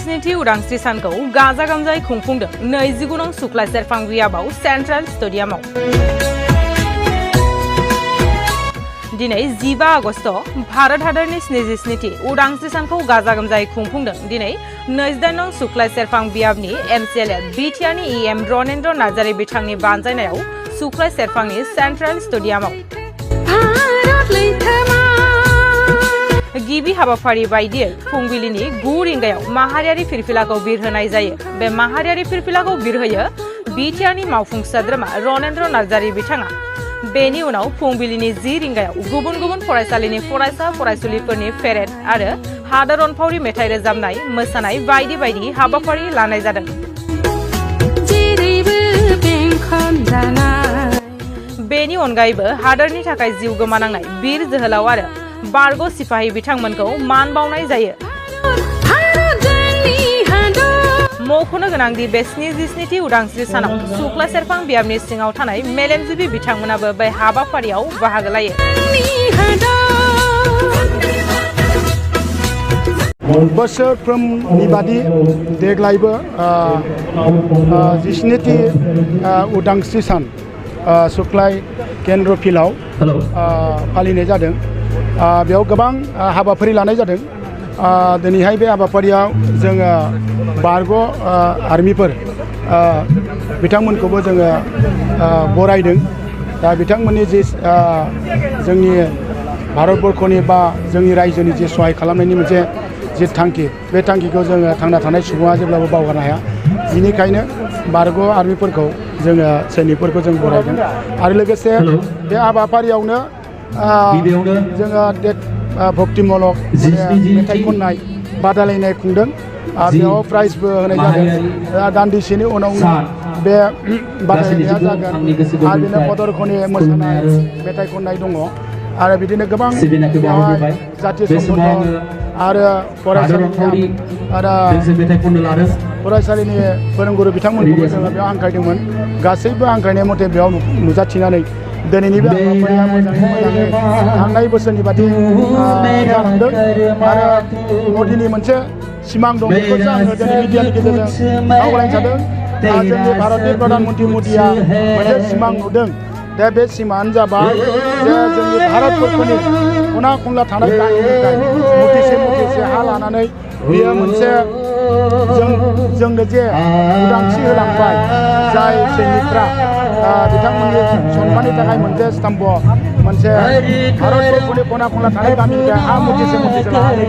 स्निथि उदांस्रि सानखौ गाजा गोमजायै खुंफुंदों 29 नं सुक्लाय सेरफां बियाबाव सेन्ट्रेल स्टेडियामाव। दिनै 15 आगस्ट भारत हादरनि 27थि उदांस्रि सानखौ गाजा गोमजायै खुंफुंदों दिनै 28 नं सुक्लाय सेरफां बियाबनि एमसिएलए बिटिआरनि इएम रनेन्द्र नार्जारि बिथांनि बानजायनायाव सुक्लाय सेरफांनि सेन्ट्रेल स्टेडियामाव। गिबि हाबाफारि बायदियै फुंबिलिनि 9 रिंगायाव माहारियारि फिरफिलाखौ बिरहोनाय जायो। बे माहारियारि फिरफिलाखौ बिरहोयो बिटिआरनि मावफुं सोद्रोमा रनेन्द्र नार्जारि बिथाङा। बेनि उनाव फुंबिलिनि 10 रिंगायाव गुबुन गुबुन फरायसालिनि फरायसा फरायसुलिफोरनि पेरेड आरो हादोर अनफावरि मेथाइ रोजाबनाय मोसानाय बायदि बायदि हाबाफारि लानाय जादों। बेनि अनगायैबो हादोरनि थाखाय जिउ गोमानांनाय बीर जोहोलाव आरो बारग' सिपाही बिथांमोनखौ मान बावनाय जायो। मख'नो गोनांदि बे 27थि उदांस्रि सानाव सुक्लाय सेरफां बियाबनि सिङाव थानाय मेलेमजिबि बिथांमोनाबो बे हाबाफारियाव बाहागो लायो। बोसोरफ्रोमनि बादि देग्लायबो 27थि उदांस्रि सान सुक्लाय केन्द्र फिल्डआव फालिनाय जादों। बेयाव गोबां हाबाफारि लानाय जादों। दिनैहाय बे हाबाफारियाव जोङो बारग' आर्मिफोर बिथांमोनखौबो जोङो बरायदों। दा बिथांमोननि जे जोंनि भारतबर्षनि बा जोंनि रायजोनि जे सहाय खालामनायनि मोनसे जे थांखि, बे थांखिखौ जोङो थांना थानाय सुबुङा जेब्लाबो बावगारनो हाया। बेनिखायनो बारग' आर्मिफोरखौ जोङो सैनिकफोरखौ जों बरायदों। आरो लोगोसे बे हाबाफारियावनो जोङो भक्तिमूलक मेथाइ खननाय बादायलायनाय खुंदों। बेयाव प्राइजबो होनाय जादों। दान्दिसेनि उनावनो बे बादायलायनाया जागोन। आरो बिदिनो पदरखनि मोसानाय मेथाइ खननाय दङ। आरो बिदिनो गोबां बेवहाय जातीय संगठन आरो फरायसालिनि फोरोंगुरु बिथांमोनखौबो जोङो बेयाव हांख्रायदोंमोन। गासैबो हांख्रायनाय मथे बेयाव नुजाथिनानै दिनैनि बे हाबाफारिया मोजाङै थांनाय बोसोरनि बादि जालांदों। आरो मदिनि मोनसे सिमां दं, बेखौसो आङो दिनै मिडियानि गेजेरजों आवगायनो सानदों। जोंनि भारतनि प्रधान मन्त्रि मदिया मोनसे सिमां नुदों। दा बे सिमाङानो जाबाय जे जोंनि भारतबर्षनि खना खनला थानाय गामिनिफ्राय मुथिसे हा लानानै बेयो मोनसे जोंनो जे उदांस्रि होलांबाय, जाय सैनिकफ्रा बिथांमोननि सन्माननि थाखाय मोनसे स्तम्भ, मोनसे भारतबर्षनि खना खनला थानाय गामिनिफ्राय हा मुथिसे लानानै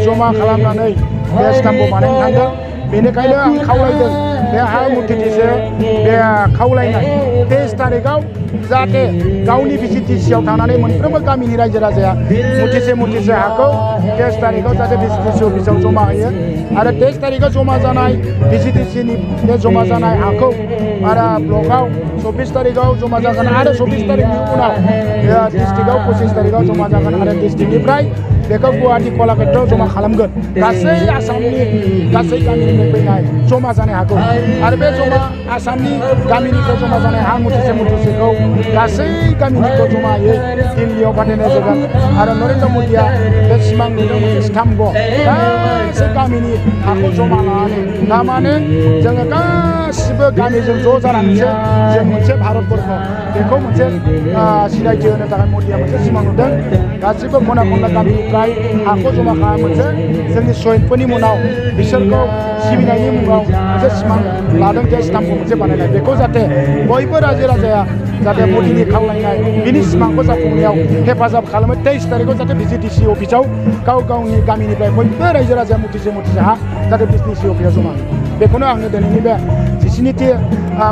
जमा खालामनानै बे स्तम्भ बानायनो थांदों। बेनिखायनो आं खावलायदों बे हा मुथिसे बे खावलायनाय 23 तारिखआव जाहाथे गावनि भिसिडिसिआव थांनानै मोनफ्रोमबो गामिनि रायजो राजाया मुथिसे हाखौ 23 तारिखआव जाहाथे भिसिडिसि अफिसाव जमा होयो। आरो 23 तारिखआव जमा जानाय भिसिडिसिनि बे जमा जानाय हाखौ आरो ब्लकआव 24 तारिखआव जमा जागोन। आरो 24 तारिखनि उनाव डिस्ट्रिक्टआव 25 तारिखआव जमा जागोन। आरो डिस्ट्रिक्टनिफ्राय बेखौ गुवाहाटी कलाक्षेत्रआव जमा खालामगोन। गासै आसामनि गासै गामिनिफ्राय फैनाय जमा जानाय हाखौ आरो बे जमा आसामनि गामिनिफ्राय जमा जानाय हा मुथिसेखौ गासै गामिनिखौ जमायै दिल्लीयाव फाथायनाय जागोन। आरो नरेन्द्र मदिया बे सिमां नुदों मोनसे स्तम्भ, गासै गामिनि हाखौ जमा लानानै थारमाने जोङो गासिबो गामिजों ज' जानानैसो जों मोनसे भारतबर्ष बेखौ मोनसे सिनायथि होनो थाखाय मदिया मोनसे सिमां नुदों। गासिबो खना खनला गामिनिफ्राय हाखौ जमा खालामोनसो जोंनि शहीदफोरनि मुङाव बिसोरखौ सिबिनायनि मुङाव मोनसे सिमां लादों जे स्तम्भ मोनसे बानायनाय। बेखौ जाहाथे बयबो रायजो राजाया जाहाथे मदिनि खावलायनाय बिनि सिमांखौ जाफुंनायाव हेफाजाब खालामो। 23 तारिखआव जाहाथे भिसिडिसि अफिसाव गावनि गामिनिफ्राय बयबो रायजो राजाया मुथिसे हा जाहाथे भिसिडिसि अफिसाव जमा होयो। बेखौनो आङो दिनैनि बे 27थि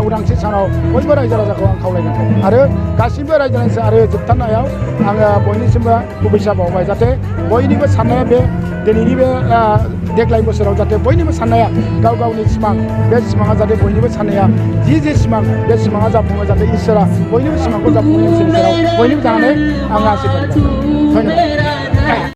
उदांस्रि सानाव बयबो रायजो राजाखौ आं खावलायगोन। आरो गासिबो रायजो राजा आरो जोबथारनायाव आङो बयनिसिमबो गुबैसा बावबाय जाहाथे बयनिबो साननाया बे दिनैनि बे देग्लाय बोसोराव जाहाथे बयनिबो साननाया गावनि सिमां, बे सिमाङा जाहाथे बयनिबो साननाया जे सिमां बे सिमाङा जाफुङो। जाहाथे इसोरा बयनिबो सिमांखौ जाफुङो। इसोरनि सेराव बयनिबो जानानै आङो आशीर्बाद होगोन। धन्यबाद।